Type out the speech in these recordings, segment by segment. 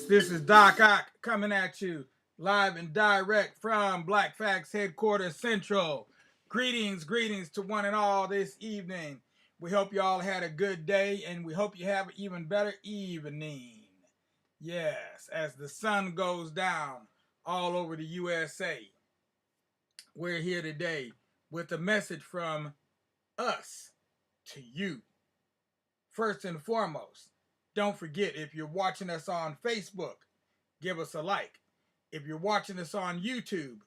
This is Doc Ock coming at you live and direct from Black Facts Headquarters Central. Greetings to one and all this evening. We hope you all had a good day and we hope you have an even better evening. Yes, as the sun goes down all over the USA, we're here today with a message from us to you. First and foremost, don't forget, if you're watching us on Facebook, give us a like. If you're watching us on YouTube,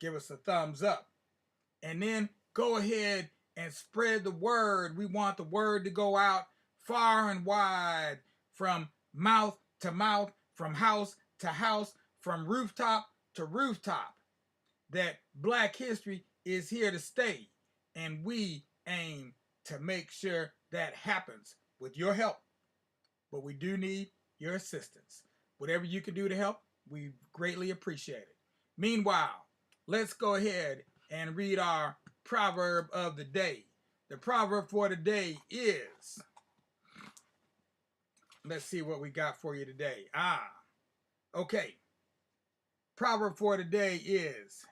give us a thumbs up. And then go ahead and spread the word. We want the word to go out far and wide, from mouth to mouth, from house to house, from rooftop to rooftop, that Black history is here to stay. And we aim to make sure that happens with your help. But we do need your assistance. Whatever you can do to help, we greatly appreciate it. Meanwhile, let's go ahead and read our proverb of the day. The proverb for today is, let's see what we got for you today. Okay. Proverb for today is,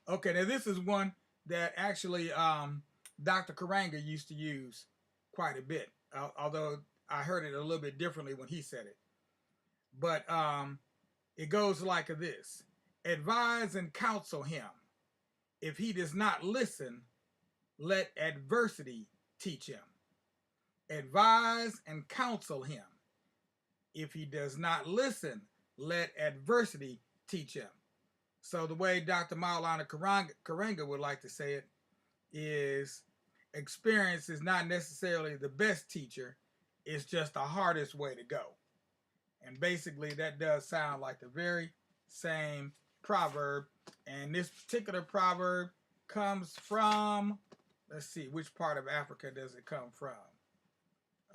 okay, now this is one that actually Dr. Karanga used to use quite a bit, although I heard it a little bit differently when he said it. But it goes like this: advise and counsel him. If he does not listen, let adversity teach him. Advise and counsel him. If he does not listen, let adversity teach him. So the way Dr. Maulana Karanga would like to say it is, experience is not necessarily the best teacher, it's just the hardest way to go. And basically that does sound like the very same proverb. And this particular proverb comes from, let's see, which part of Africa does it come from?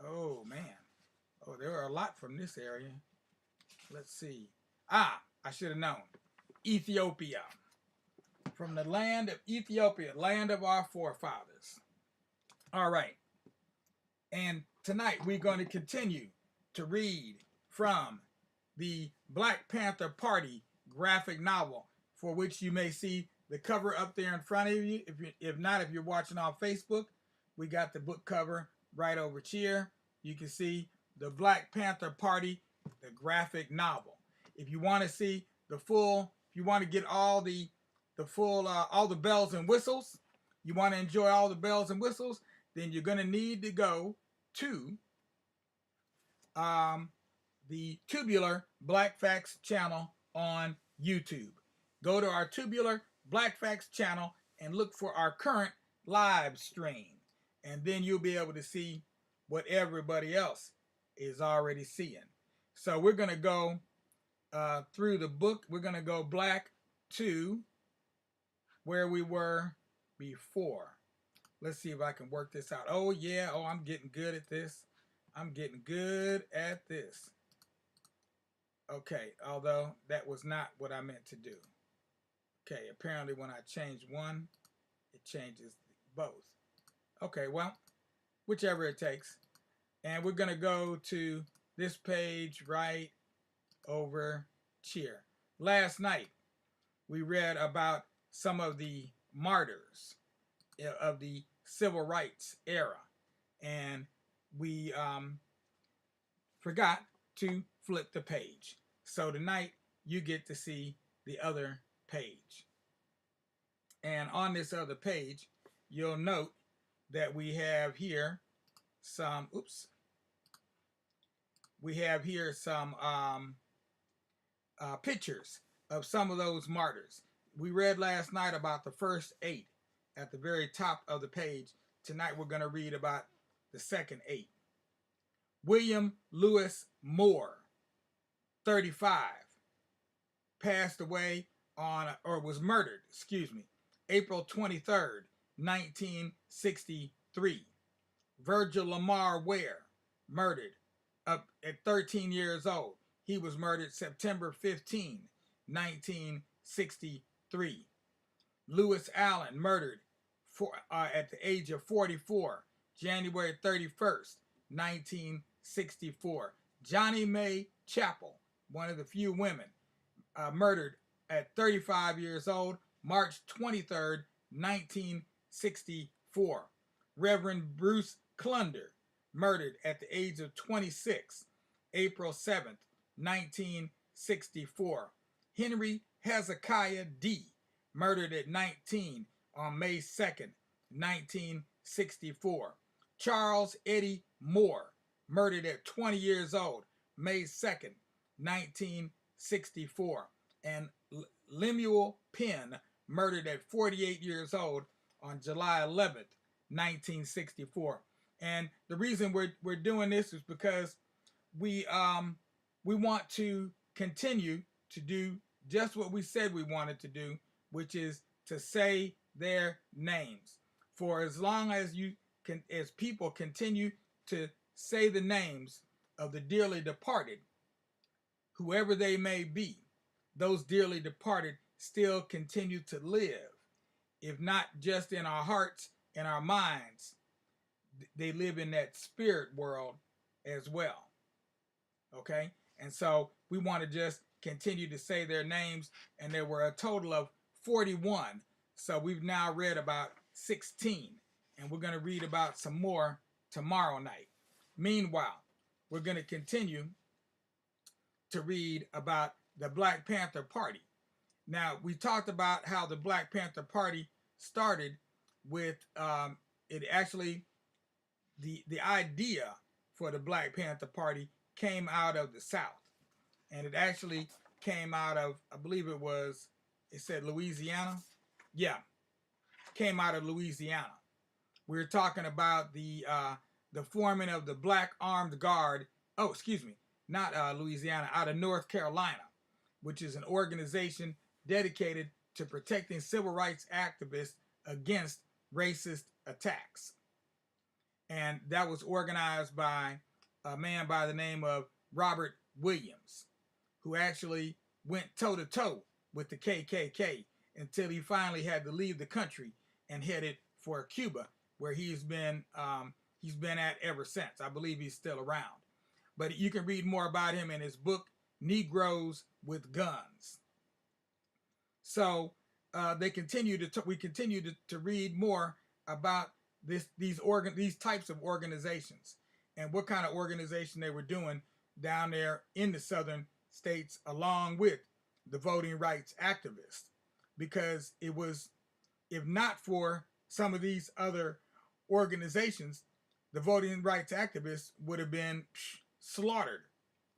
Oh man, there are a lot from this area. Let's see. I should have known. Ethiopia. From the land of Ethiopia, land of our forefathers. All right. And tonight we're going to continue to read from the Black Panther Party graphic novel, for which you may see the cover up there in front of you. If not, if you're watching on Facebook, we got the book cover right over here. You can see the Black Panther Party, the graphic novel. If you want to see the full, if you want to get all the full, all the bells and whistles, you want to enjoy all the bells and whistles, then you're going to need to go to the Tubular Black Facts channel on YouTube. Go to our Tubular Black Facts channel and look for our current live stream. And then you'll be able to see what everybody else is already seeing. So we're going to go through the book. We're going to go black to where we were before. Let's see if I can work this out. Oh, yeah. Oh, I'm getting good at this. I'm getting good at this. Okay, although that was not what I meant to do. Okay, apparently when I change one, it changes both. Okay, well, whichever it takes. And we're going to go to this page right over here. Last night, we read about some of the martyrs of the civil rights era. And we forgot to flip the page. So tonight, you get to see the other page. And on this other page, you'll note that we have here some, pictures of some of those martyrs. We read last night about the first 8 at the very top of the page. Tonight we're going to read about the second 8. William Lewis Moore, 35, passed away was murdered, April 23rd, 1963. Virgil Lamar Ware, murdered up at 13 years old. He was murdered September 15, 1963. Lewis Allen, murdered at the age of 44, January 31st, 1964. Johnny Mae Chapel, one of the few women, murdered at 35 years old, March 23rd, 1964. Reverend Bruce Clunder, murdered at the age of 26, April 7th, 1964. Henry Hezekiah D., murdered at 19 on May 2nd, 1964. Charles Eddie Moore, murdered at 20 years old, May 2nd, 1964. And Lemuel Penn, murdered at 48 years old on July 11th, 1964. And the reason we're doing this is because we want to continue to do just what we said we wanted to do, which is to say their names. For as long as as people continue to say the names of the dearly departed, whoever they may be, those dearly departed still continue to live. If not just in our hearts and our minds, they live in that spirit world as well. Okay? And so we want to just continue to say their names, and there were a total of 41. So we've now read about 16, and we're going to read about some more tomorrow night. Meanwhile, we're going to continue to read about the Black Panther Party. Now, we talked about how the Black Panther Party started with it actually, the idea for the Black Panther Party came out of the South. And it actually came out of, I believe it said Louisiana. Yeah, came out of Louisiana. We were talking about the forming of the Black Armed Guard. Oh, excuse me, not Louisiana, out of North Carolina, which is an organization dedicated to protecting civil rights activists against racist attacks. And that was organized by a man by the name of Robert Williams, who actually went toe-to-toe with the KKK until he finally had to leave the country and headed for Cuba, where he's been at ever since. I believe he's still around. But you can read more about him in his book, Negroes with Guns. So we continue to read more about these types of organizations and what kind of organization they were doing down there in the southern states, along with the voting rights activists. Because it was, if not for some of these other organizations, the voting rights activists would have been slaughtered,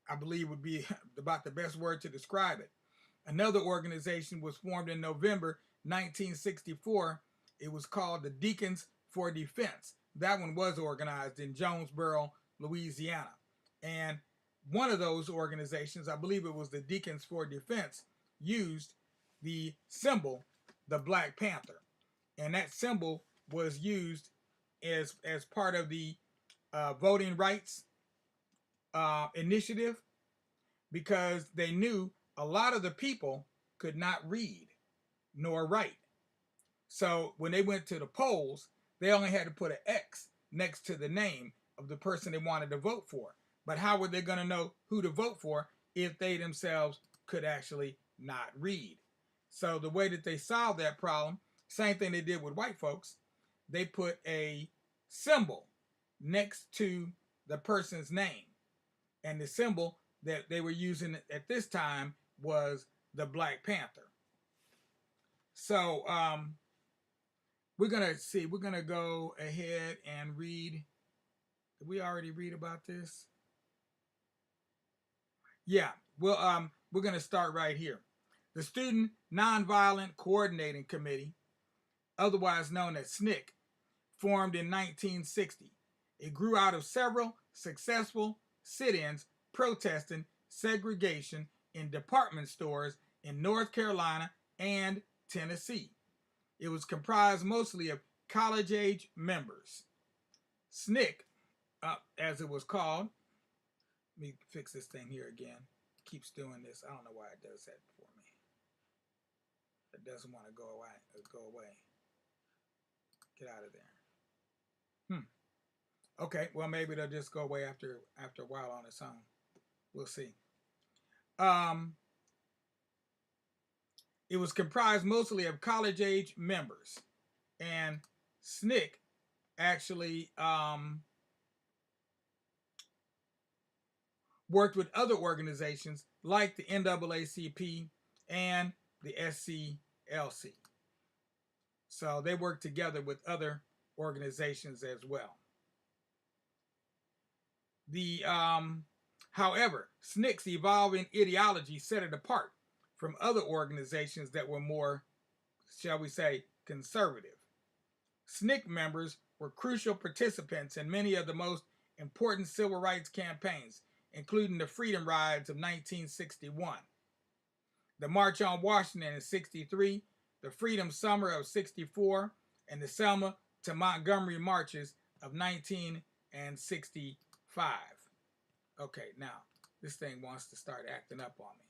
I believe would be about the best word to describe it. Another organization was formed in November 1964. It was called the Deacons for Defense. That one was organized in Jonesboro, Louisiana. And one of those organizations, I believe it was the Deacons for Defense, used the symbol, the Black Panther. And that symbol was used as part of the voting rights initiative, because they knew a lot of the people could not read nor write. So when they went to the polls, they only had to put an X next to the name of the person they wanted to vote for. But how were they going to know who to vote for if they themselves could actually not read? So the way that they solved that problem, same thing they did with white folks, they put a symbol next to the person's name. And the symbol that they were using at this time was the Black Panther. So we're going to go ahead and read. Did we already read about this? Yeah, well, we're going to start right here. The Student Nonviolent Coordinating Committee, otherwise known as SNCC, formed in 1960. It grew out of several successful sit-ins protesting segregation in department stores in North Carolina and Tennessee. It was comprised mostly of college-age members. SNCC, as it was called, let me fix this thing here again. It keeps doing this. I don't know why it does that for me. It doesn't want to go away. Get out of there. Okay, well maybe they'll just go away after a while on its own. We'll see. Um, it was comprised mostly of college-age members, and SNCC actually worked with other organizations like the NAACP and the SCLC. So they worked together with other organizations as well. However, SNCC's evolving ideology set it apart from other organizations that were more, shall we say, conservative. SNCC members were crucial participants in many of the most important civil rights campaigns, including the Freedom Rides of 1961, the March on Washington in 63, the Freedom Summer of 64, and the Selma to Montgomery marches of 1965. Okay, now this thing wants to start acting up on me.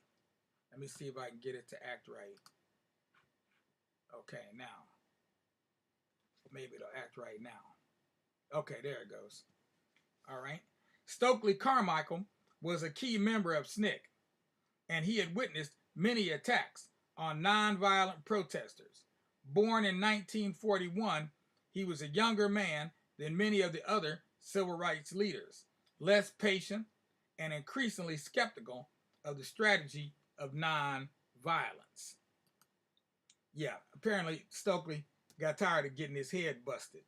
Let me see if I can get it to act right. Okay, now. Maybe it'll act right now. Okay, there it goes. All right. Stokely Carmichael was a key member of SNCC, and he had witnessed many attacks on nonviolent protesters. Born in 1941, he was a younger man than many of the other civil rights leaders, less patient and increasingly skeptical of the strategy of nonviolence. Yeah, apparently Stokely got tired of getting his head busted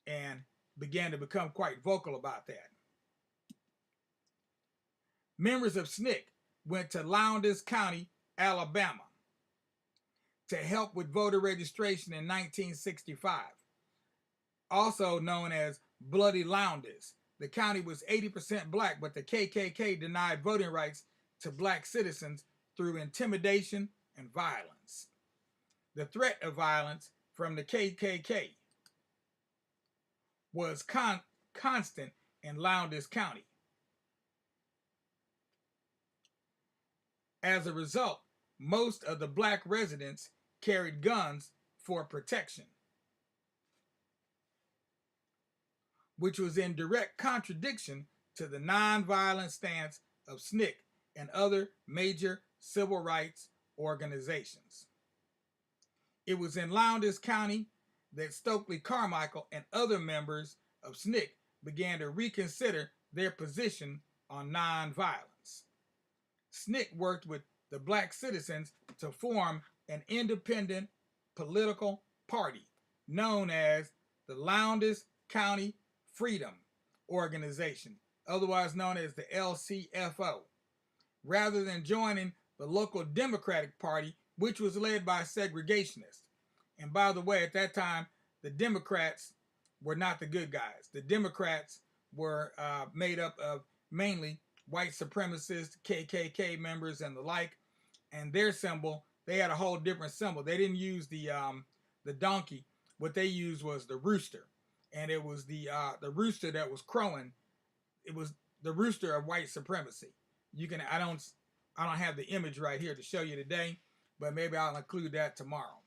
and began to become quite vocal about that. Members of SNCC went to Lowndes County, Alabama, to help with voter registration in 1965, also known as Bloody Lowndes. The county was 80% black, but the KKK denied voting rights to black citizens through intimidation and violence. The threat of violence from the KKK was constant in Lowndes County. As a result, most of the black residents carried guns for protection, which was in direct contradiction to the nonviolent stance of SNCC and other major civil rights organizations. It was in Lowndes County that Stokely Carmichael and other members of SNCC began to reconsider their position on nonviolence. SNCC worked with the black citizens to form an independent political party known as the Lowndes County Freedom Organization, otherwise known as the LCFO, rather than joining the local Democratic Party, which was led by segregationists. And by the way, at that time, the Democrats were not the good guys. The Democrats were made up of mainly white supremacists, KKK members, and the like. And their symbol, they had a whole different symbol. They didn't use the donkey. What they used was the rooster, and it was the rooster that was crowing. It was the rooster of white supremacy. I don't have the image right here to show you today, but maybe I'll include that tomorrow.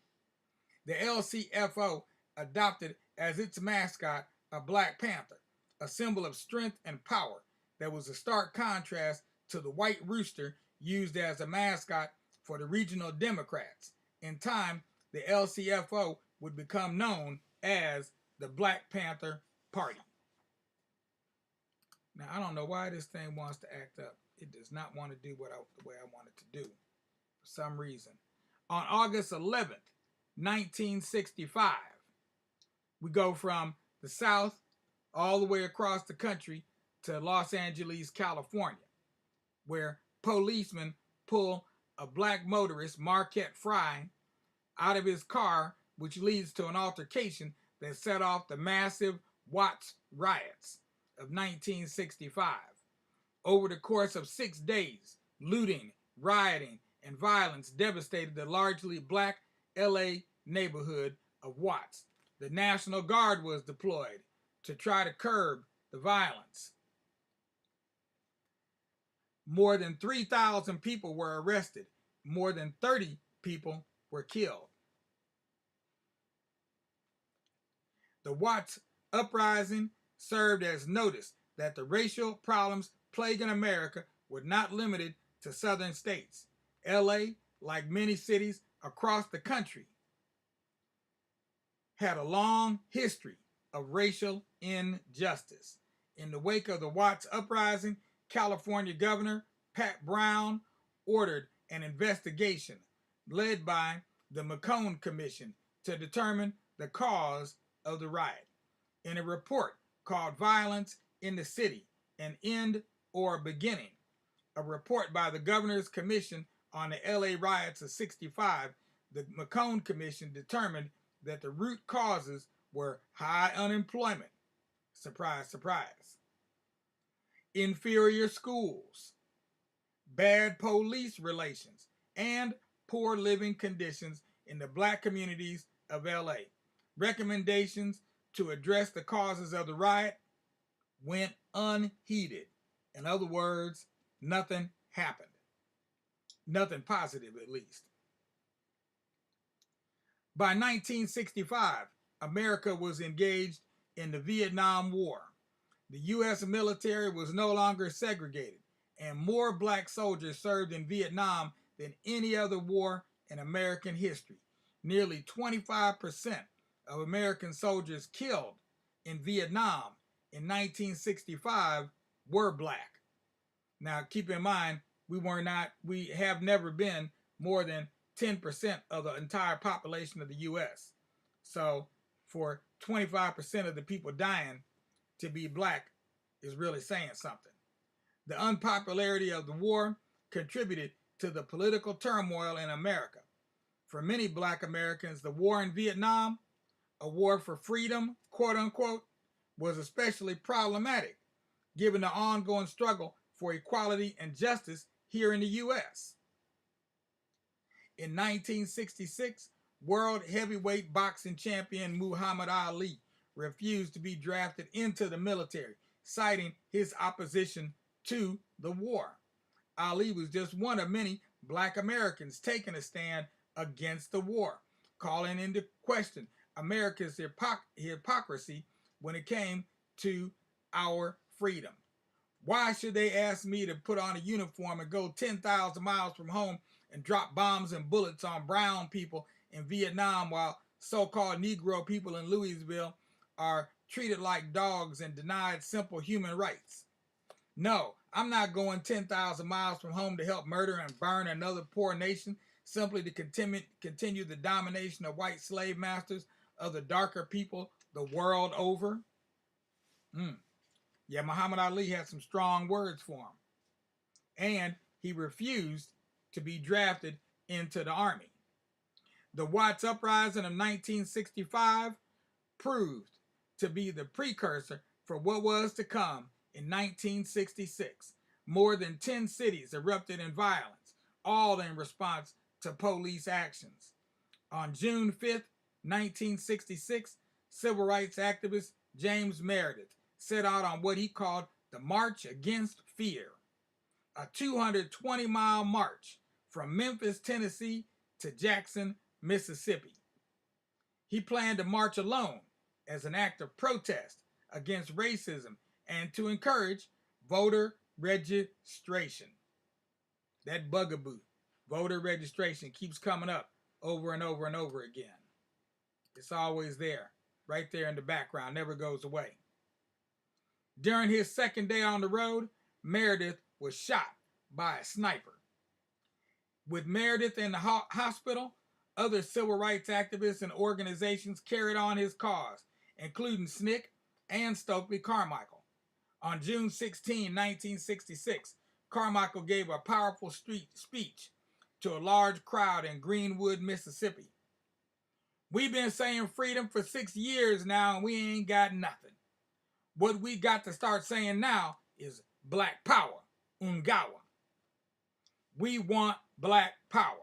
The LCFO adopted as its mascot a Black Panther, a symbol of strength and power that was a stark contrast to the white rooster used as a mascot for the regional Democrats. In time, the LCFO would become known as the Black Panther Party. Now, I don't know why this thing wants to act up. It does not want to do the way I want it to do for some reason. On August 11th, 1965, we go from the South all the way across the country to Los Angeles, California, where policemen pull a black motorist, Marquette Fry, out of his car, which leads to an altercation that set off the massive Watts riots of 1965. Over the course of 6 days, looting, rioting, and violence devastated the largely black LA neighborhood of Watts. The National Guard was deployed to try to curb the violence. More than 3,000 people were arrested. More than 30 people were killed. The Watts uprising served as notice that the racial problems plaguing America were not limited to southern states. LA, like many cities across the country, had a long history of racial injustice. In the wake of the Watts uprising, California Governor Pat Brown ordered an investigation led by the McCone Commission to determine the cause of the riot. In a report called Violence in the City, an End or Beginning, a report by the Governor's Commission on the LA riots of '65, the McCone Commission determined that the root causes were high unemployment, surprise, surprise, inferior schools, bad police relations, and poor living conditions in the black communities of LA. Recommendations to address the causes of the riot went unheeded. In other words, nothing happened. Nothing positive, at least. By 1965, America was engaged in the Vietnam War. The U.S. military was no longer segregated, and more black soldiers served in Vietnam than any other war in American history. Nearly 25% of American soldiers killed in Vietnam in 1965 were black. Now, keep in mind, we have never been more than 10% of the entire population of the U.S. So for 25% of the people dying to be black is really saying something. The unpopularity of the war contributed to the political turmoil in America. For many black Americans, the war in Vietnam, a war for freedom, quote unquote, was especially problematic given the ongoing struggle for equality and justice here in the U.S. In 1966, world heavyweight boxing champion Muhammad Ali refused to be drafted into the military, citing his opposition to the war. Ali was just one of many black Americans taking a stand against the war, calling into question America's hypocrisy when it came to our freedom. Why should they ask me to put on a uniform and go 10,000 miles from home and drop bombs and bullets on brown people in Vietnam while so-called Negro people in Louisville are treated like dogs and denied simple human rights? No, I'm not going 10,000 miles from home to help murder and burn another poor nation simply to continue the domination of white slave masters of the darker people the world over. Yeah, Muhammad Ali had some strong words for him. And he refused to be drafted into the army. The Watts Uprising of 1965 proved to be the precursor for what was to come in 1966. More than 10 cities erupted in violence, all in response to police actions. On June 5th, 1966, civil rights activist James Meredith set out on what he called the March Against Fear, a 220-mile march from Memphis, Tennessee to Jackson, Mississippi. He planned to march alone as an act of protest against racism and to encourage voter registration. That bugaboo, voter registration, keeps coming up over and over and over again. It's always there, right there in the background, never goes away. During his second day on the road, Meredith was shot by a sniper. With Meredith in the hospital, other civil rights activists and organizations carried on his cause, including SNCC and Stokely Carmichael. On June 16, 1966, Carmichael gave a powerful speech to a large crowd in Greenwood, Mississippi. We've been saying freedom for 6 years now and we ain't got nothing. What we got to start saying now is black power, Ungawa. We want black power.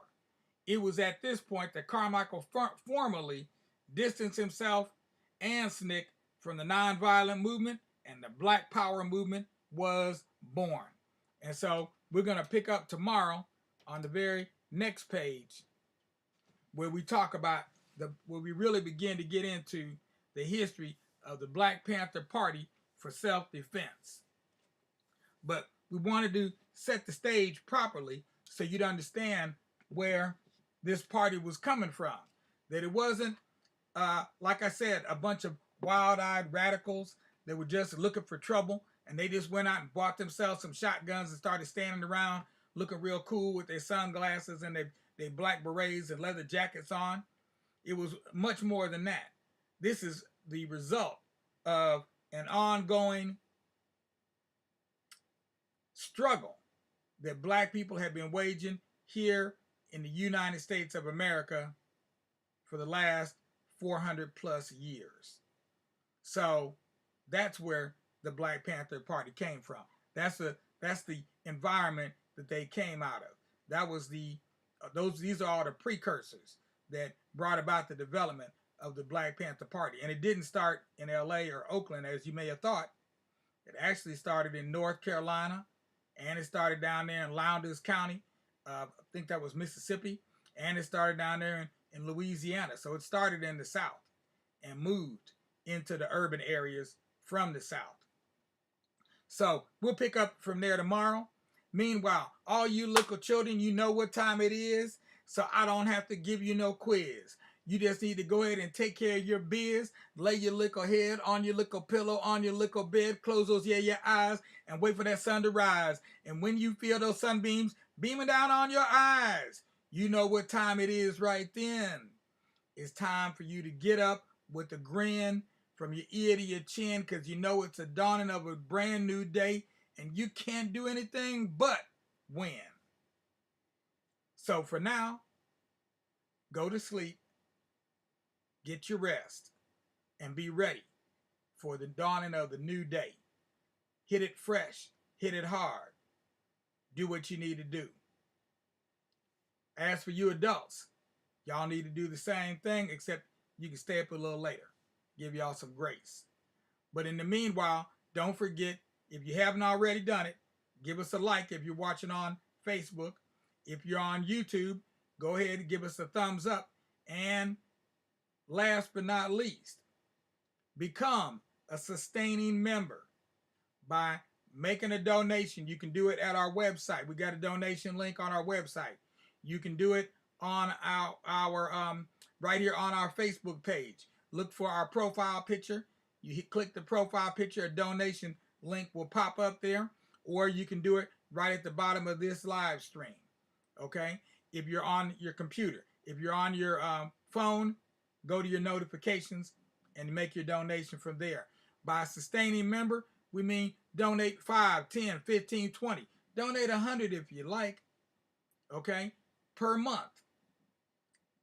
It was at this point that Carmichael formally distanced himself and SNCC from the nonviolent movement, and the Black Power movement was born. And so we're going to pick up tomorrow on the very next page where we talk about where we really begin to get into the history of the Black Panther Party for self-defense. But we wanted to set the stage properly so you'd understand where this party was coming from. That it wasn't, like I said, a bunch of wild-eyed radicals that were just looking for trouble, and they just went out and bought themselves some shotguns and started standing around looking real cool with their sunglasses and their black berets and leather jackets on. It was much more than that. This is the result of an ongoing struggle that black people have been waging here in the United States of America for the last 400 plus years. So that's where the Black Panther Party came from. That's the environment that they came out of. That was these are all the precursors that brought about the development of the Black Panther Party. And it didn't start in LA or Oakland, as you may have thought. It actually started in North Carolina, and it started down there in Lowndes County. I think that was Mississippi. And it started down there in Louisiana. So it started in the South and moved into the urban areas from the South. So we'll pick up from there tomorrow. Meanwhile, all you little children, you know what time it is, so I don't have to give you no quiz. You just need to go ahead and take care of your biz, lay your little head on your little pillow, on your little bed, close those your eyes, and wait for that sun to rise. And when you feel those sunbeams beaming down on your eyes, you know what time it is right then. It's time for you to get up with a grin from your ear to your chin, because you know it's a dawning of a brand new day, and you can't do anything but win. So for now, go to sleep, get your rest, and be ready for the dawning of the new day. Hit it fresh, hit it hard, do what you need to do. As for you adults, y'all need to do the same thing, except you can stay up a little later. Give y'all some grace. But in the meanwhile, don't forget, if you haven't already done it, give us a like if you're watching on Facebook. If you're on YouTube, go ahead and give us a thumbs up. And last but not least, become a sustaining member by making a donation. You can do it at our website. We got a donation link on our website. You can do it on our right here on our Facebook page. Look for our profile picture. You click the profile picture, a donation link will pop up there, or you can do it right at the bottom of this live stream. Okay? If you're on your computer, if you're on your phone, go to your notifications and make your donation from there. By sustaining member, we mean donate 5, 10, 15, 20. Donate 100 if you like. Okay? Per month.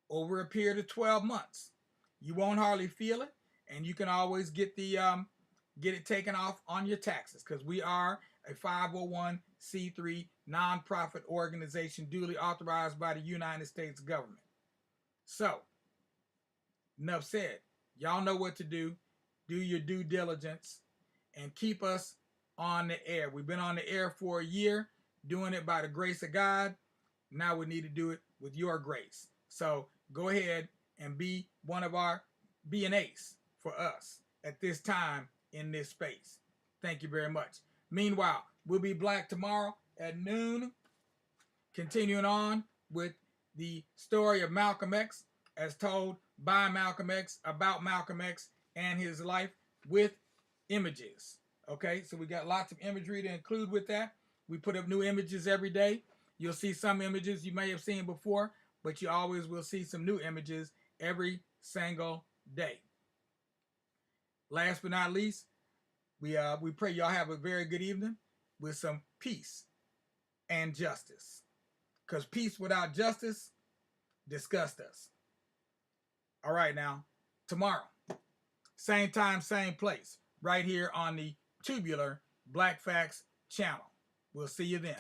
Over a period of 12 months. You won't hardly feel it, and you can always get it taken off on your taxes, because we are a 501c3 nonprofit organization duly authorized by the United States government. So, enough said. Y'all know what to do. Do your due diligence and keep us on the air. We've been on the air for a year, doing it by the grace of God. Now we need to do it with your grace. So go ahead and be an ace for us at this time in this space. Thank you very much. Meanwhile, we'll be black tomorrow at noon, continuing on with the story of Malcolm X as told by Malcolm X, about Malcolm X and his life, with images. Okay, so we got lots of imagery to include with that. We put up new images every day. You'll see some images you may have seen before, but you always will see some new images every single day. Last but not least, we pray y'all have a very good evening with some peace and justice. Because peace without justice disgusts us. All right, now, tomorrow, same time, same place, right here on the Tubular Black Facts channel. We'll see you then.